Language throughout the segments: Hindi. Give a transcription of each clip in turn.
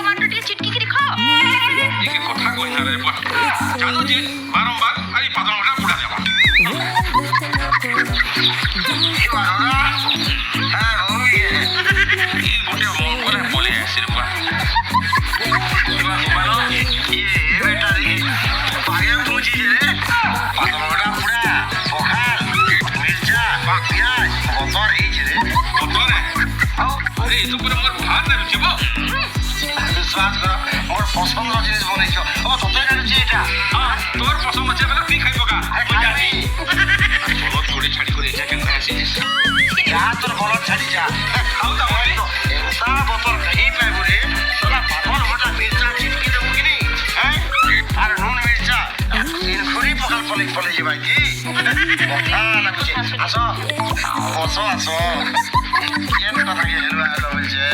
टमाटर टिके चिटकी करी खाओ ये कथा कहि ना रे बा जानो जे बारंबार आई पातलटा पुडा देबा ये बारोना हां हो ये गोटे मन करे बोले आसिर बा बानो ये बेटा रे पाया मुझे रे पातलटा पुडा पोखाल मिर्चा प्याज बतर এই রে बतरे अरे ये तो पूरा मोर भात ना रुचिबो स्वाद करो मोर पसंद जिनिस बनेছো ও তোতে কাছে এটা हां तोर पसंद আছে बेला তুই খাইबो का খাবি बहुत थोड़ी छाड़ी করে এটা কেন আসিস যা তোর বলদ ছাড়ি যা খাও তা ভাই এসা বতর কহি পাইবো রে সালা পাতল হটা মির্চা চিটকি দেবো কি নি হ্যাঁ আর নুন মির্চা তিন খুরি পকাল পলে পলে যাবাই কি কথা লাগুছে আসো বসো আসো কেন কথা কি হেলবা হেলো বলছে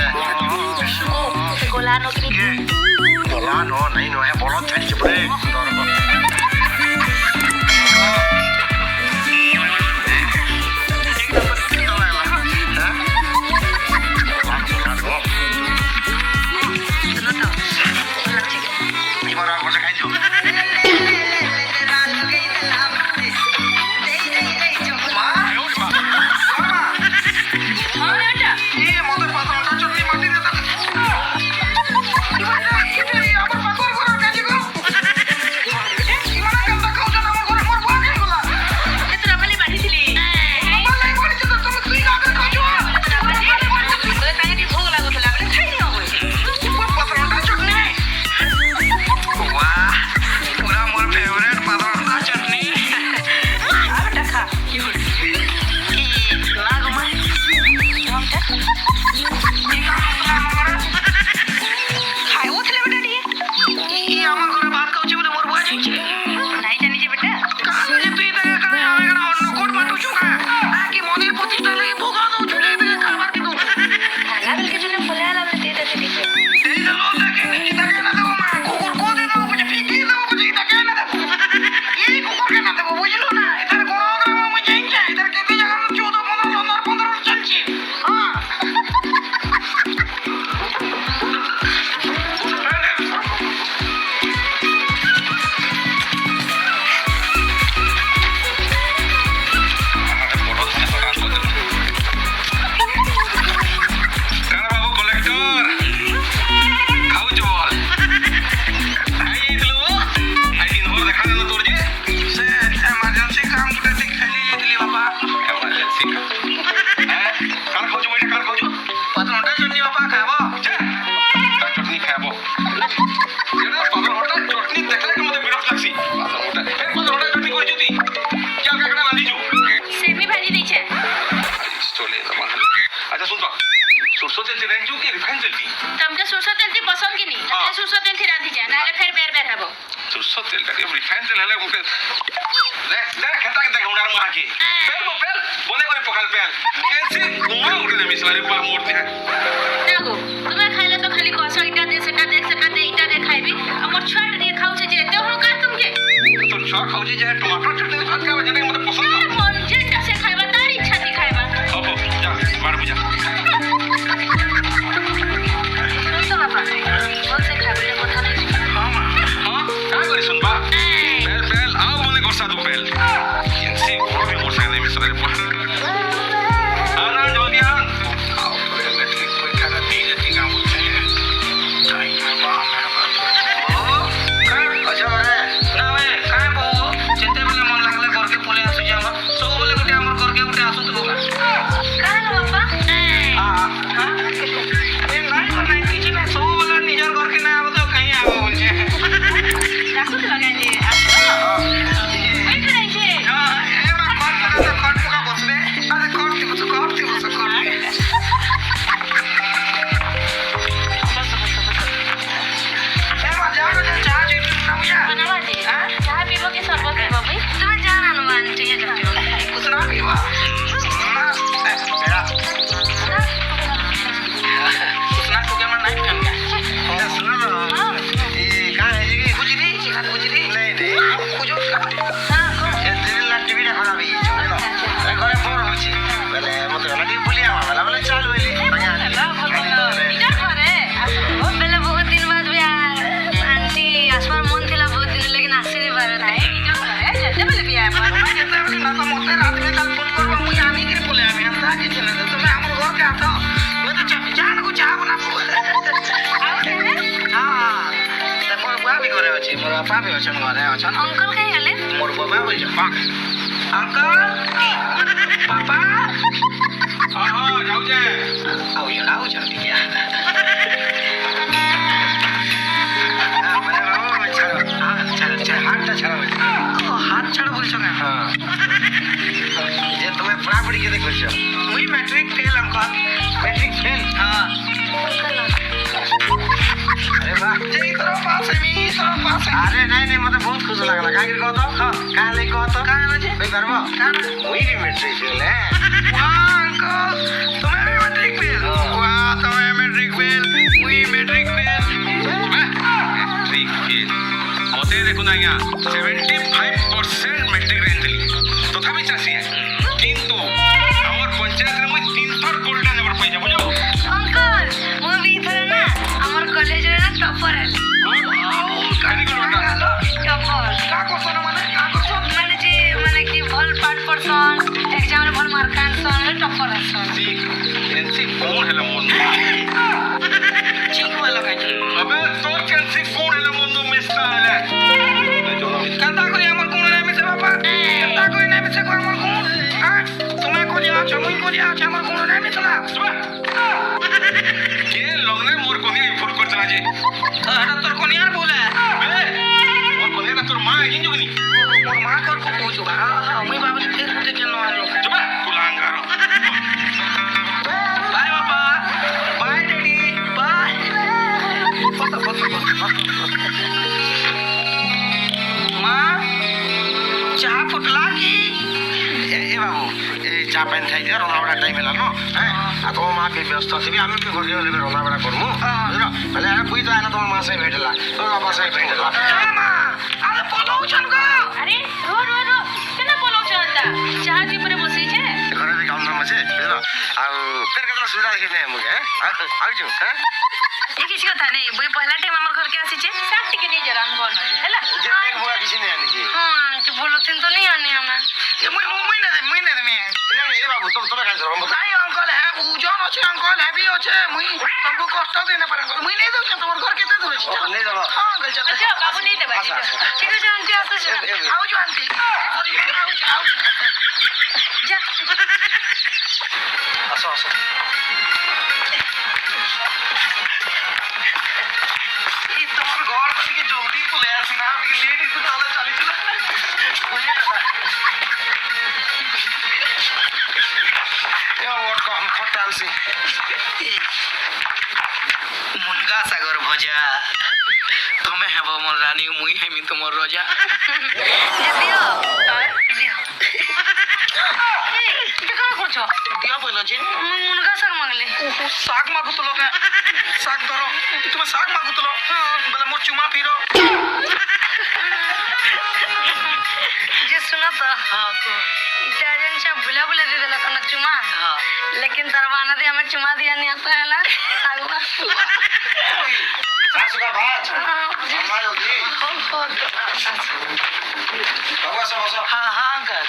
गोला नो की কে বলা নো নাই নো বলদ ছাড়িছে বলে अच्छा बरे ना वे काय बो चिंते না তো মতে রাতে কাল ফোন করব মুই আনি করে বলে আমি আনতা কিছু না তুমি আমার ঘর কে আসো মুই তো জান কো চা বানাবো হ্যাঁ তারপর বাবি করে আছে মোর বাবি আছে ঘরে আছে अंकल कहीं गले মোর বাবা বলছে পাক আঙ্কল পাপা ହଁ ହଁ ଯାଉଛେ ଆଉଛନ୍ତି କି ହାତଟା ଛାଡ଼ ବୁଝୁଛ ନା ଯେ ତୁମେ ପଢ଼ାପଢ଼ି କେତେ କରିଛ ମୁଇଁ matric fail uncle matric fail ହଁ अरे वाह ଏଇଥର ପାସ୍ ହେମି ଏଇଥର ପାସ୍ ଆରେ ନାଇଁ ମତେ ବହୁତ ଖୁସି ଲାଗଲା କାହିଁକି କହ ତ ହଁ କାହା ଲାଗି କହ ତ କାହା ଲାଗି କହିପାରିବ ମୁଇଁ ବି ମ୍ୟାଟ୍ରିକ ଫେଲ୍ ଅଙ୍କଲ ତୁମେ ବି ମ୍ୟାଟ୍ରିକ ଫେଲ୍ ତୁମେ ମ୍ୟାଟ୍ରିକ ଫେଲ୍ ମୁଇଁ ମ୍ୟାଟ୍ରିକ ଫେଲ୍ ମ୍ୟାଟ୍ରିକ ଫେଲ୍ ମତେ ଦେଖୁନ ଆଜ୍ଞା 75% ମ୍ୟାଟ୍ରିକ ରେଞ୍ଜଲି ତଥାପି ଚାଷୀ କିନ୍ତୁ ଆମର ପଞ୍ଚାୟତରେ ମୁଇଁ 3 ଥର ଗୋଲ୍ଡେନ ଆୱାର୍ଡ ପାଇଛେ ବୁଝ अंकल वो भी इधर ना हमारे कॉलेज में ना टॉपर है टॉपर माने जे माने कि भल पाठ पढ़सन एग्जाम रे भल मार्क आनसन टॉपर आसन କେନ୍ସି କଣ ହେଲା ମୋର ଠିକ ଭଲ କାଇଁ अबे तोर केन्सी कौन है मुंडू मिस्ता है কেনতা করি আমার কোন নামে সে বাবা কেনতা করি নামে সে আমার কোন তুমি করি আছো মুই করি আছো আমার কোন নামে চলা के लगने मोर कोनी फुल कर चला जे এটা তোর কোনিয়ার বলে बे मोर कोनी ना तोर मां है जुगनी মোর মা কর কো বুঝু মুই ভাবলি ফের উঠে কেন আনলো जबा कुलांगारो বাই বাবা বাই ড্যাডি বাই পতা মা চা ফুটলা কি এ বাবু এই চা পানি খাই দিয়ে রন্ধাবড়া টাইম হেলা ন হ্যাঁ আর তোমার মা কি ব্যস্ত থিবি আমি কি ঘরে হলে রন্ধাবড়া করবো বুঝলো তাহলে আর বুঝতে হয় না তোমার মা সাথে ভেটেলা তোর বাবা সাথে ভেটেলা মা আরে পলাউছন গো अरे रो रो रो केना बोलो चलता चाह जी परे बसी छे ঘরে भी काम धाम আছে বুঝলো আর ফের কেতলা সুবিধা দেখি নেই মুকে হ্যাঁ আইছো হ্যাঁ ये किसी কথা नहीं বই पहला टाइम हमर घर के आसी छे साथ टिके नहीं जरा हम हैला যে দেখ বুয়া কিছু নেই আনি हां कि बोलो थिन तो नहीं आने हमें ये मुई ना दे नहीं ए बाबू तुम काई जरो नहीं अंकल है ओजन আছে अंकल हैवी আছে মুই तुमको कष्ट देना पड़े अंकल मुई नहीं दो तुम्हारे घर केते दूर है नहीं दो हां अंकल चल अच्छा बाबू नहीं दे बाजी ठीक है जानते आते जा आओ जो आंटी आओ जा আসো আসো এই তোমার ঘর থেকে জলদি চলে আসি না আজকে লেট একটু তাহলে চালি চলে বুঝিয়ে না ওর কম খটা আনছি মুনগা সাগর ভজা তুমি হেব মোর রানী মুই হেমি তোমার রজা ये दियो दियो ए এটা কাম করছো দিয়া বলো যে मुनगा सर मांगले শাক মাগু তো লোকে শাক ধরো তুমি শাক মাগু তো বলে মোর চুমা পিরো जे सुना तो हां तो इटालियन चा बुला बुला दे देला कनक चुमा हां लेकिन दरवाना दे हमें चुमा दिया नहीं आता है ना सागवा सासू का भात हमारे जी बाबा सब हां हां अंकल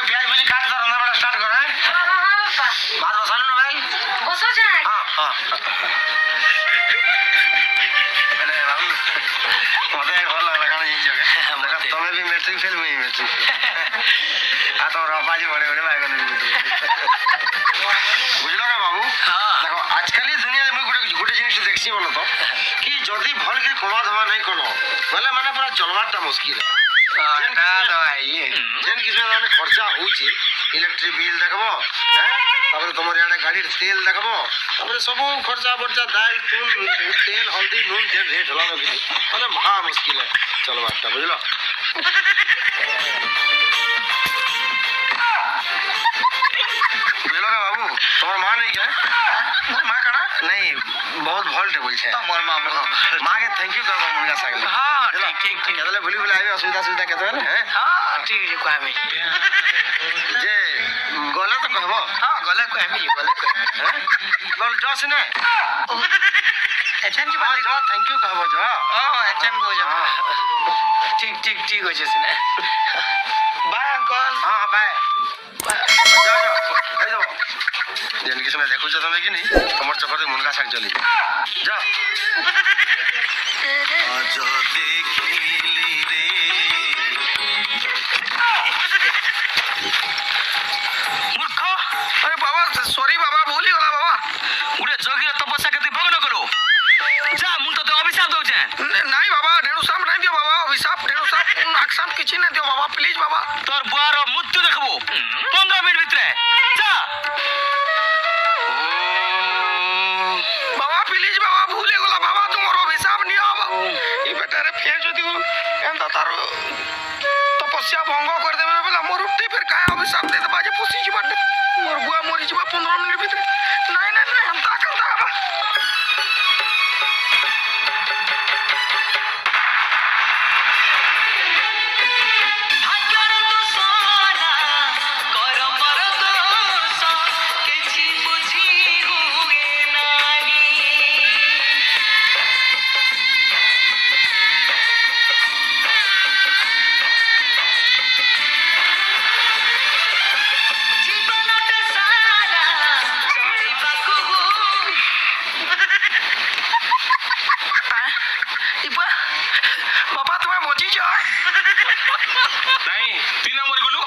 प्याज मुझे काट दो रंधा बड़ा स्टार्ट करो है हां हां पापा भात बसानो ना भाई बसो जाए हां हां अरे बाबू मते भल लागला कान जी जगह तुम्हें भी मैट्रिक फेल मुई मैट्रिक आ तो रपाजी बड़े बड़े बागन बुझलो ना बाबू हां देखो आजकल दुनिया में गोटे जिनिस देखसी बोलो तो कि जदी भल के कमा धमा नहीं कोनो बोले माने पूरा चलवाटा मुश्किल है जेन किसी में खर्चा होउचे इलेक्ट्रिक बिल देखबो हैं तापर तुमर याडे गाड़ी तेल देखबो तापर सब खर्चा बर्चा दाल तूल तेल हल्दी नून जे रेट हला लगी माने महा मुश्किल है चलवाटा बुझलो बुझलो ना बाबू तुम्हार मां नहीं क्या मां कना नहीं बहुत भोल्ट बोलছে मोर माँ बहुत माँ के थैंक यू करबो मुर्गा सागले हाँ ठीक ठीक ठीक केतले भूली भूली आबे असुविधा सुविधा केतले हैं हाँ ठीक है कहमी जे गले तो कहबो हाँ गले कहमी हैं बोल जो सुने एचएन जी हां बात जो थैंक यू कहबो जो हाँ एचएन को जा ठीक ठीक ठीक हो जैसे ने बाय अंकल हां बाय जा जा कहि दो जेन किछ में देखु छ तमे कि नहीं हमर चक्कर में मुर्गा साग चली जा आज देखिली रे मूर्ख अरे बाबा सॉरी बाबा भूली गला बाबा गुडे जगी तपस्या के भंग न करो जा मु तो अभिशाप दउ छे नहीं बाबा ढेणु साम नहीं दियो बाबा अभिशाप ढेणु साम नाकसाम किछि न दियो बाबा प्लीज बाबा तोर बुआर मृत्यु देखबो 15 मिनट भीतर जा बाबा प्लीज बाबा भूले गला बाबा तुमरो अभिशाप नहीं हो ई बेटा रे फेर जदी एंता तार तपस्या भंग कर देबे बोला मोर उठी फिर काय अभिशाप दे दे बाजे पुसी जी बटे मोर बुआ मरी जीवा 15 मिनट भीतर नहीं नहीं नहीं हम ता करता बा बाबा तुम्हें मोची जा नहीं 3 नंबर गुलू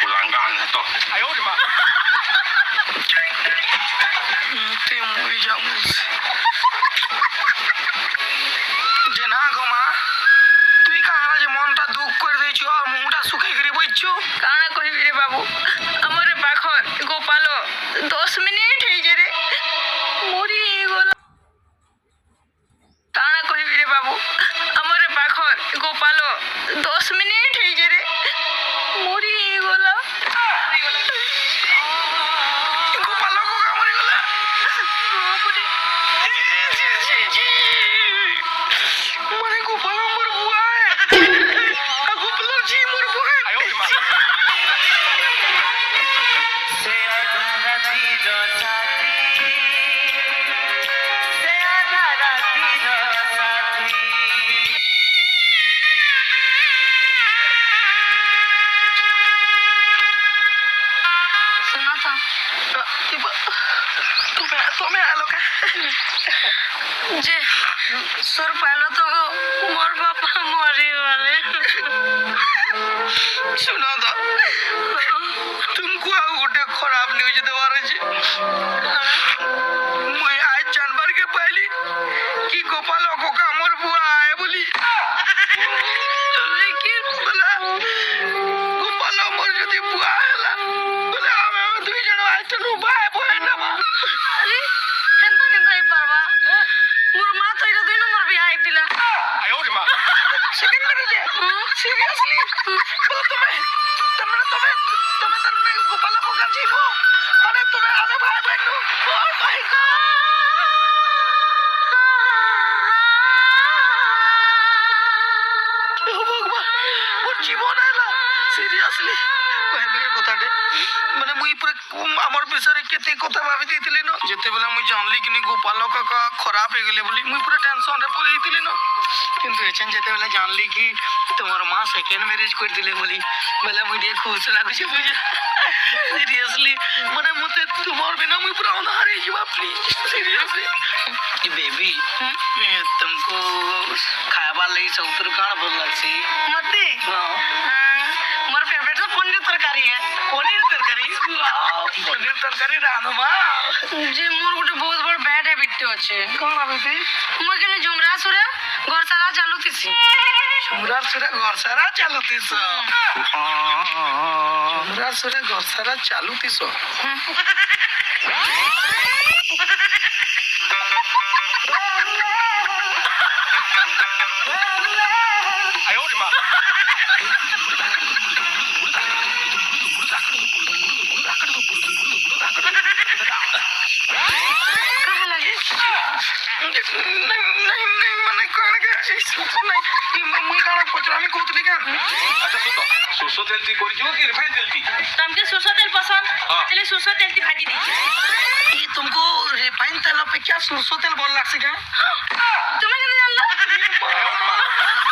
उलंघन है तो आयो रे मां ते मुई जाऊं जे ना गो मां তুই কাহারা যে মনটা দুঃখ করে দেইছো আর মুখটা শুকাই করে বইছো কানা কইবি রে বাবু আমারে পাখর গোপাল 10 মিনিট হই যে রে মরি গেল কানা কইবি রে বাবু আমারে পাখর গোপাল 10 মিনিট হই যে রে মরি গেল গোপাল গো কামড়ি গলা বাপুরে মানে গোপাল মোর বুয়া গোপাল জি মোর বুয়া आयो रे मां से आधा राती रो साथी से आधा राती रो साथी सुना था तुम्हें आलो का जे सुर पालो तो मोर बापा मरी वाले सुनो तो तुमको गोटे खराब न्यूज देवार छे मुई आज जानवर के पहली कि गोपाल को कामर बुआ आए बोली लेकिन बोला गोपाल मोर जदी बुआ हला बोले हम दुई जण आज तनु भाई बहन ना अरे हेंता केंता ही पारवा मोर मां तो इरा 2 नंबर भी आई दिला आयो रे मां सेकंड में जे सीरियसली बोलो तुम्हें तरने गोपाल को का जीवो माने तुम्हें हमें भाई बहन नु ओ माय गॉड ओ भगवान मोर जीवन आला सीरियसली कहबे কথাটে মানে মুই পুরো আমার বিষয়ে কেতে কথা ভাবি দিতিলি ন যেতেবেলা মুই জানলি কিনি গোপাল কাকা খরাপ হয়ে গেলে বলি মুই পুরো টেনশন রে পড়ে দিতিলি ন কিন্তু এছেন যেতেবেলা জানলি কি তোমার মা সেকেন্ড ম্যারেজ করে দিলে বলি বেলা মুই দিয়ে খুশ লাগুছে বুঝে সিরিয়াসলি মানে মতে তোমার বিনা মুই পুরো অনাহারে যাবা প্লিজ সিরিয়াসলি बेबी तुमको खावा लगी सब काण बोल लगसी मते मोर फेवरेट तो पनीर तरकारी है पनीर तरकारी पनीर तरकारी रांधबा जे मोर गोटे बहुत बड़ बैड हैबिट আছে कोन आबे मोर केने जुमरा सुरे घर सारा चालू थिसी झुमरा सुरे घर सारा चालू थिस झुमरा सुरे घर सारा चालू थिस आयो रे मां আচ্ছা শুন সরষ তেল তুই করিছো কি রিফাইন তেল তুই तुमके सरसों तेल पसंद हाँ। चलिए सरसों तेल की भाजी दी ये तुमको रिफाइन तेल अपेक्षा सरसों तेल बोल लग सके तुम्हें कैसे जान लो